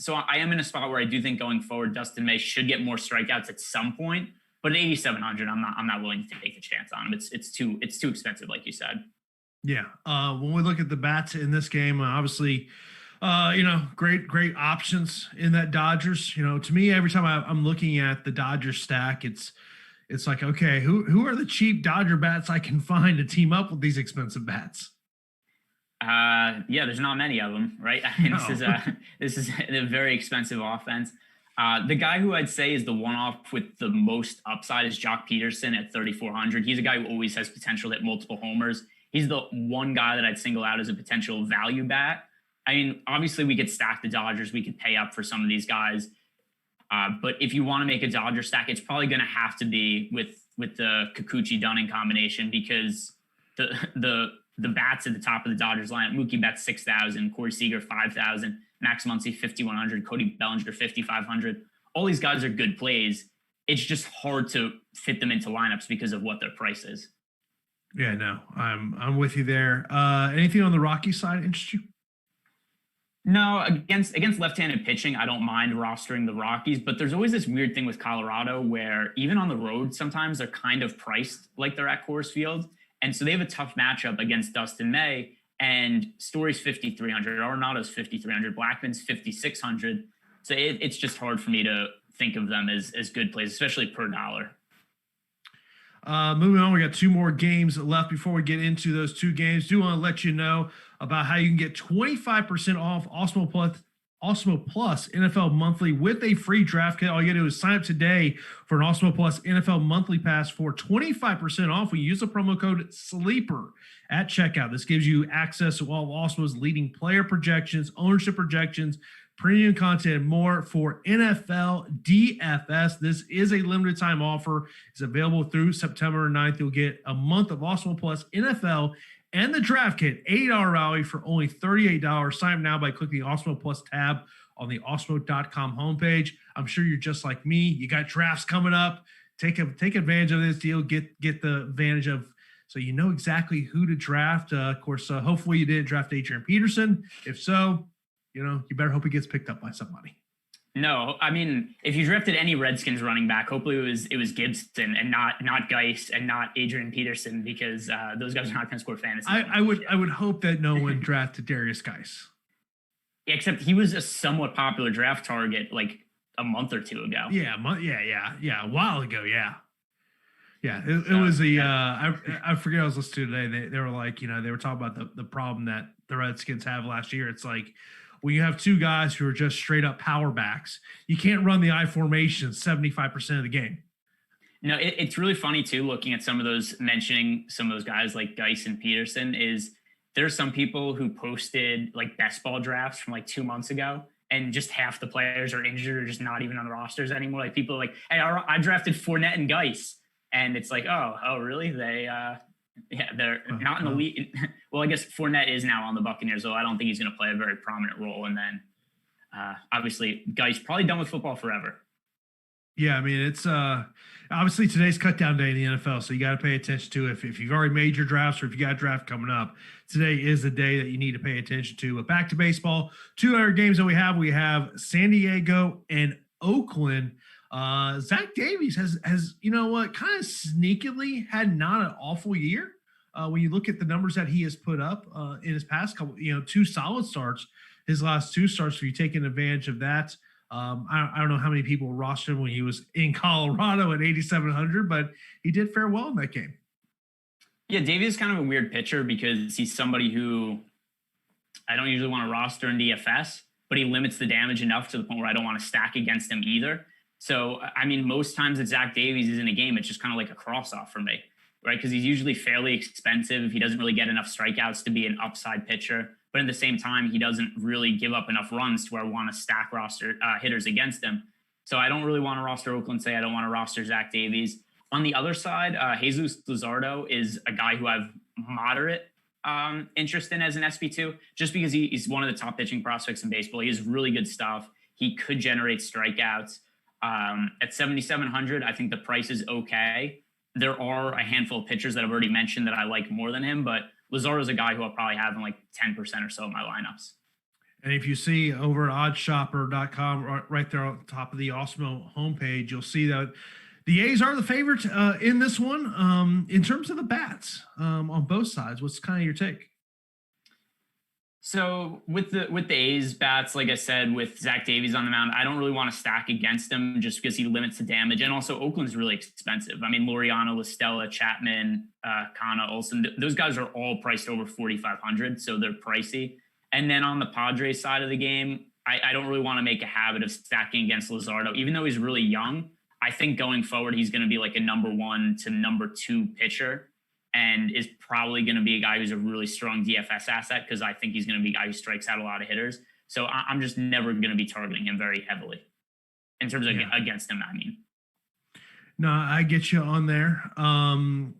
So I am in a spot where I do think going forward, Dustin May should get more strikeouts at some point. But at 8,700, I'm not willing to take a chance on him. It's too expensive, like you said. Yeah. When we look at the bats in this game, obviously, great options in that Dodgers. To me, every time I'm looking at the Dodgers stack, it's like, okay, who are the cheap Dodger bats I can find to team up with these expensive bats? Yeah, there's not many of them, right? I mean, No. this is a very expensive offense. The guy who I'd say is the one-off with the most upside is Jock Peterson at 3,400. He's a guy who always has potential to hit multiple homers. He's the one guy that I'd single out as a potential value bat. I mean, obviously we could stack the Dodgers. We could pay up for some of these guys. But if you want to make a Dodger stack, it's probably going to have to be with the Kikuchi-Dunning combination, because the bats at the top of the Dodgers lineup, Mookie Betts 6,000, Corey Seager 5,000, Max Muncy 5,100, Cody Bellinger 5,500. All these guys are good plays. It's just hard to fit them into lineups because of what their price is. Yeah, no, I'm with you there. Anything on the Rocky side interest you? No, against left-handed pitching, I don't mind rostering the Rockies, but there's always this weird thing with Colorado where even on the road, sometimes they're kind of priced like they're at Coors Field. And so they have a tough matchup against Dustin May, and Story's 5,300, Arenado's 5,300, Blackman's 5,600. So it's just hard for me to think of them as good plays, especially per dollar. Moving on, we got two more games left before we get into those two games. Do want to let you know about how you can get 25% off Awesemo Plus NFL Monthly with a free draft kit. All you got to do is sign up today for an Awesemo Plus NFL Monthly Pass for 25% off. We use the promo code SLEEPER at checkout. This gives you access to all of Awesemo's leading player projections, ownership projections, premium content, and more for NFL DFS. This is a limited time offer. It's available through September 9th. You'll get a month of Awesemo Plus NFL and the draft kit, $80 value for only $38. Sign up now by clicking the Awesemo Plus tab on the awesemo.com homepage. I'm sure you're just like me. You got drafts coming up. Take advantage of this deal. Get the advantage of, so you know exactly who to draft. Of course, hopefully you didn't draft Adrian Peterson. If so, you better hope he gets picked up by somebody. No, I mean, if you drafted any Redskins running back, hopefully it was Gibson and not Geis and not Adrian Peterson, because those guys are not going to score fantasy. I would hope that no one drafted Darius Geis. Except he was a somewhat popular draft target like a month or two ago. Yeah, a while ago. Yeah. It was I forget I was listening to today. They were like, they were talking about the problem that the Redskins have last year. It's like, when you have two guys who are just straight up power backs, you can't run the I formation 75% of the game. No, it's really funny too, looking at mentioning some of those guys like Geis and Peterson, is there's some people who posted like best ball drafts from like 2 months ago, and just half the players are injured or just not even on the rosters anymore. Like people are like, hey, I drafted Fournette and Geis. And it's like, oh, really? They're not in the league. Well, I guess Fournette is now on the Buccaneers, so I don't think he's going to play a very prominent role. And then, obviously, Geis probably done with football forever. Yeah, I mean, it's obviously today's cut down day in the NFL, so you got to pay attention to it. If you've already made your drafts or if you got a draft coming up, today is the day that you need to pay attention to. But back to baseball, two other games that we have San Diego and Oakland. Zach Davies has kind of sneakily had not an awful year. When you look at the numbers that he has put up in his past couple, two solid starts, his last two starts, if you're taking advantage of that. I don't know how many people rostered him when he was in Colorado at 8,700, but he did fare well in that game. Yeah, Davies is kind of a weird pitcher because he's somebody who I don't usually want to roster in DFS, but he limits the damage enough to the point where I don't want to stack against him either. So, I mean, most times that Zach Davies is in a game, it's just kind of like a cross-off for me, right? Because he's usually fairly expensive. He doesn't really get enough strikeouts to be an upside pitcher. But at the same time, he doesn't really give up enough runs to where I want to stack roster hitters against him. So I don't really want to roster Oakland, say I don't want to roster Zach Davies. On the other side, Jesus Luzardo is a guy who I've moderate interest in as an SP2, just because he's one of the top pitching prospects in baseball. He has really good stuff. He could generate strikeouts. At 7,700, I think the price is okay. There are a handful of pitchers that I've already mentioned that I like more than him, but Luzardo is a guy who I'll probably have in like 10% or so of my lineups. And if you see over at oddshopper.com, right there on top of the Awesemo homepage, you'll see that The A's are the favorite in this one. In terms of the bats on both sides, what's kind of your take? So with the A's bats, like I said, with Zach Davies on the mound, I don't really want to stack against him just because he limits the damage. And also Oakland's really expensive. I mean, Laureano, La Stella, Chapman, Kana, Olson, those guys are all priced over 4,500, so they're pricey. And then on the Padres side of the game, I don't really want to make a habit of stacking against Luzardo, even though he's really young. I think going forward, he's going to be like a number 1 to number 2 pitcher, and is probably going to be a guy who's a really strong DFS asset because I think he's going to be a guy who strikes out a lot of hitters. So I'm just never going to be targeting him very heavily in terms of against him, I mean. No, I get you on there. And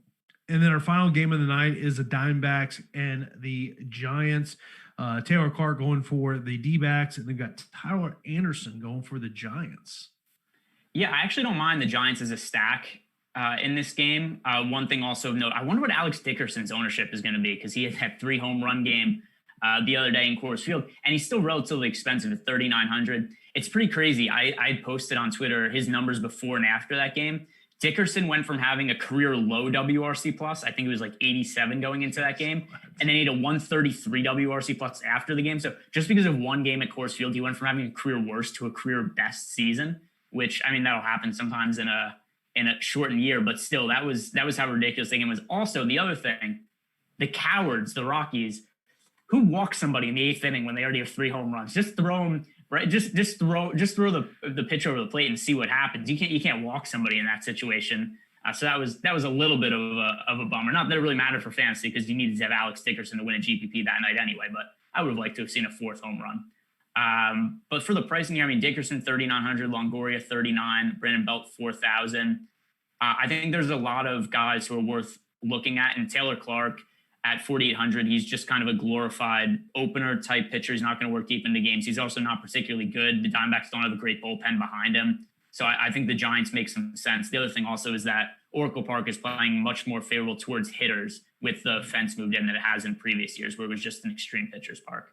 then our final game of the night is the Diamondbacks and the Giants. Taylor Clark going for the D-backs, and they've got Tyler Anderson going for the Giants. Yeah, I actually don't mind the Giants as a stack in this game. One thing also of note, I wonder what Alex Dickerson's ownership is going to be because he had that 3 home run game the other day in Coors Field, and he's still relatively expensive at $3,900. It's pretty crazy. I posted on Twitter his numbers before and after that game. Dickerson went from having a career low WRC plus, I think it was like 87 going into that game, and then he had a 133 WRC plus after the game. So just because of one game at Coors Field, he went from having a career worst to a career best season, which, I mean, that'll happen sometimes in a shortened year, but still, that was how ridiculous the game was. Also, the other thing, the cowards, the Rockies, who walks somebody in the 8th inning when they already have 3 home runs? Just throw them, right? Just throw the pitch over the plate and see what happens. You can't walk somebody in that situation. So that was a little bit of a bummer. Not that it really mattered for fantasy because you needed to have Alex Dickerson to win a GPP that night anyway. But I would have liked to have seen a 4th home run. But for the pricing here, I mean, Dickerson 3,900, Longoria 39, Brandon Belt 4,000. I think there's a lot of guys who are worth looking at, and Taylor Clark at 4,800, he's just kind of a glorified opener type pitcher. He's not going to work deep into games. He's also not particularly good. The Diamondbacks don't have a great bullpen behind him. So I think the Giants make some sense. The other thing also is that Oracle Park is playing much more favorable towards hitters with the fence moved in than it has in previous years where it was just an extreme pitcher's park.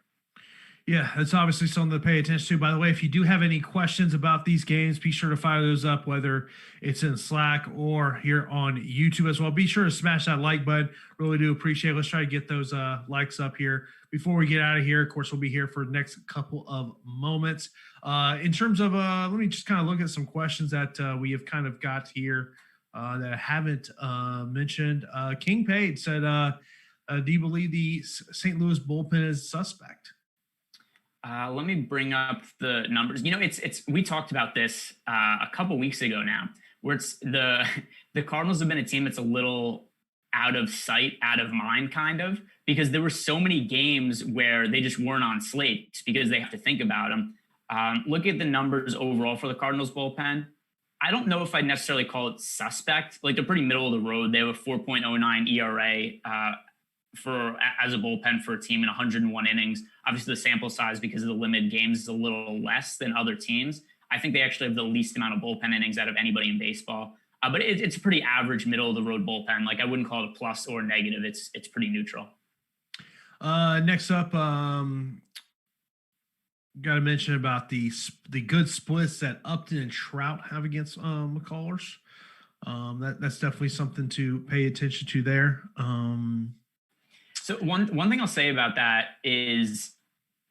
Yeah, that's obviously something to pay attention to. By the way, if you do have any questions about these games, be sure to fire those up, whether it's in Slack or here on YouTube as well. Be sure to smash that like button. Really do appreciate it. Let's try to get those likes up here. Before we get out of here, of course, we'll be here for the next couple of moments. In terms of, let me just kind of look at some questions that we have kind of got here that I haven't mentioned. King Page said, do you believe the St. Louis bullpen is suspect? Let me bring up the numbers. You know, it's we talked about this a couple weeks ago now, where it's the Cardinals have been a team that's a little out of sight, out of mind, kind of, because there were so many games where they just weren't on slates because they have to think about them. Look at the numbers overall for the Cardinals bullpen. I don't know if I'd necessarily call it suspect. Like, they're pretty middle of the road. They have a 4.09 ERA as a bullpen for a team in 101 innings. Obviously, the sample size because of the limited games is a little less than other teams. I think they actually have the least amount of bullpen innings out of anybody in baseball. But it's a pretty average, middle of the road bullpen. Like, I wouldn't call it a plus or negative. It's pretty neutral. Next up, got to mention about the good splits that Upton and Trout have against McCullers. That's definitely something to pay attention to there. So one thing I'll say about that is,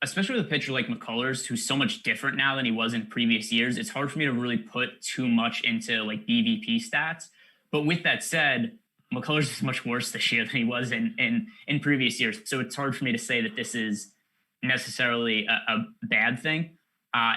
especially with a pitcher like McCullers, who's so much different now than he was in previous years, it's hard for me to really put too much into like BVP stats. But with that said, McCullers is much worse this year than he was in previous years. So it's hard for me to say that this is necessarily a bad thing.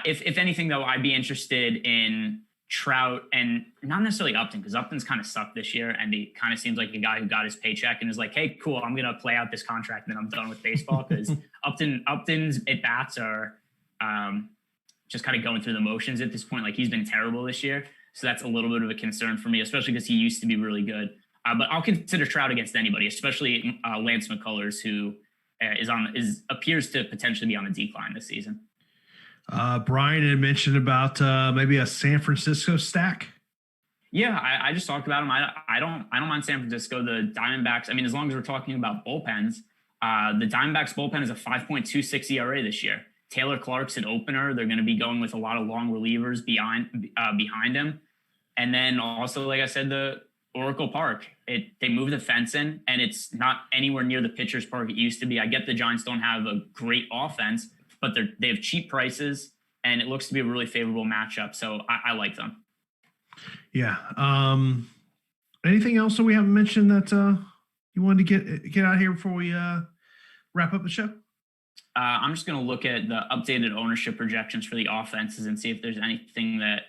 If anything, though, I'd be interested in Trout and not necessarily Upton, because Upton's kind of sucked this year, and he kind of seems like a guy who got his paycheck and is like, hey, cool, I'm going to play out this contract and then I'm done with baseball, because Upton's at-bats are just kind of going through the motions at this point. Like, he's been terrible this year. So that's a little bit of a concern for me, especially because he used to be really good. But I'll consider Trout against anybody, especially Lance McCullers, who appears to potentially be on the decline this season. Brian had mentioned about maybe a San Francisco stack. Yeah, I just talked about him. I don't mind San Francisco. The Diamondbacks, I mean, as long as we're talking about bullpens, the Diamondbacks bullpen is a 5.26 ERA this year. Taylor Clark's an opener. They're going to be going with a lot of long relievers behind him. And then also, like I said, the Oracle Park, they moved the fence in, and it's not anywhere near the pitcher's park it used to be. I get the Giants don't have a great offense, but they have cheap prices, and it looks to be a really favorable matchup. So I like them. Yeah. Anything else that we haven't mentioned that you wanted to get out here before we wrap up the show? I'm just going to look at the updated ownership projections for the offenses and see if there's anything that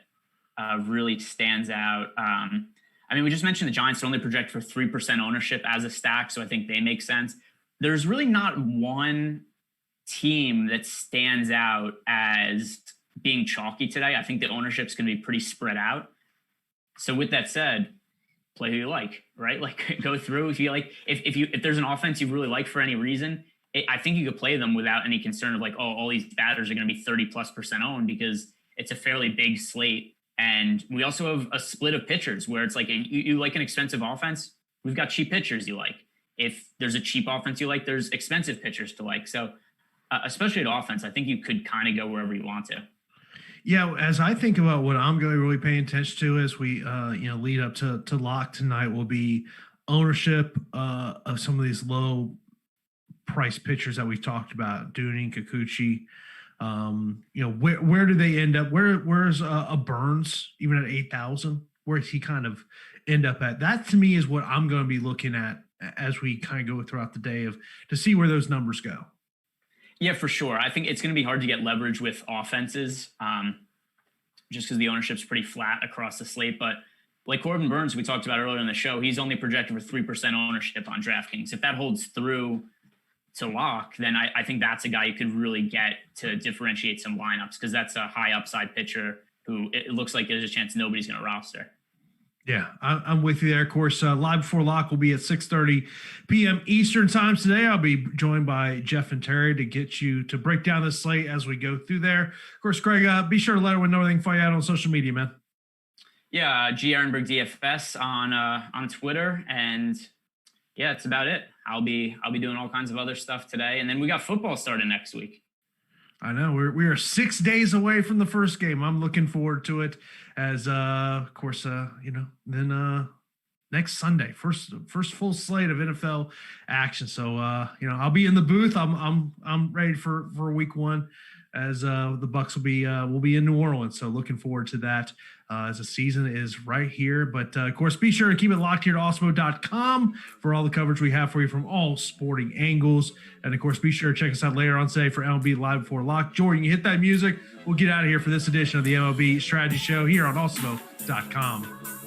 really stands out. I mean, we just mentioned the Giants only project for 3% ownership as a stack, so I think they make sense. There's really not one team that stands out as being chalky today. I think the ownership's going to be pretty spread out. So with that said, play who you like, right? Like, go through if you like. If there's an offense you really like for any reason, I think you could play them without any concern of like, oh, all these batters are going to be 30+% owned, because it's a fairly big slate. And we also have a split of pitchers where it's like, you like an expensive offense, we've got cheap pitchers you like. If there's a cheap offense you like, there's expensive pitchers to like. So especially at offense, I think you could kind of go wherever you want to. Yeah, as I think about what I'm going to really pay attention to as we lead up to lock tonight will be ownership of some of these low price pitchers that we've talked about, Dooney, Kikuchi. Where do they end up? Where's a Burns even at 8,000? Where does he kind of end up at? That to me is what I'm going to be looking at as we kind of go throughout the day to see where those numbers go. Yeah, for sure. I think it's going to be hard to get leverage with offenses, just because the ownership's pretty flat across the slate. But like Corbin Burns, we talked about earlier in the show, he's only projected for 3% ownership on DraftKings. If that holds through to lock, then I think that's a guy you could really get to differentiate some lineups, because that's a high upside pitcher who it looks like there's a chance nobody's going to roster. Yeah, I'm with you there. Of course, live before lock will be at 6:30 p.m. Eastern time today. I'll be joined by Jeff and Terry to get you to break down the slate as we go through there. Of course, Greg, be sure to let everyone know everything for you out on social media, man. Yeah, G Ehrenberg DFS on Twitter, and yeah, that's about it. I'll be doing all kinds of other stuff today, and then we got football starting next week. I know we are 6 days away from the first game. I'm looking forward to it. As of course, then next Sunday, first full slate of NFL action. So I'll be in the booth. I'm ready for week one, as the Bucs will be in New Orleans. So looking forward to that as the season is right here. But of course, be sure to keep it locked here to Awesemo.com for all the coverage we have for you from all sporting angles. And of course, be sure to check us out later on today for MLB Live Before Lock. Jordan, you hit that music. We'll get out of here for this edition of the MLB Strategy Show here on Awesemo.com.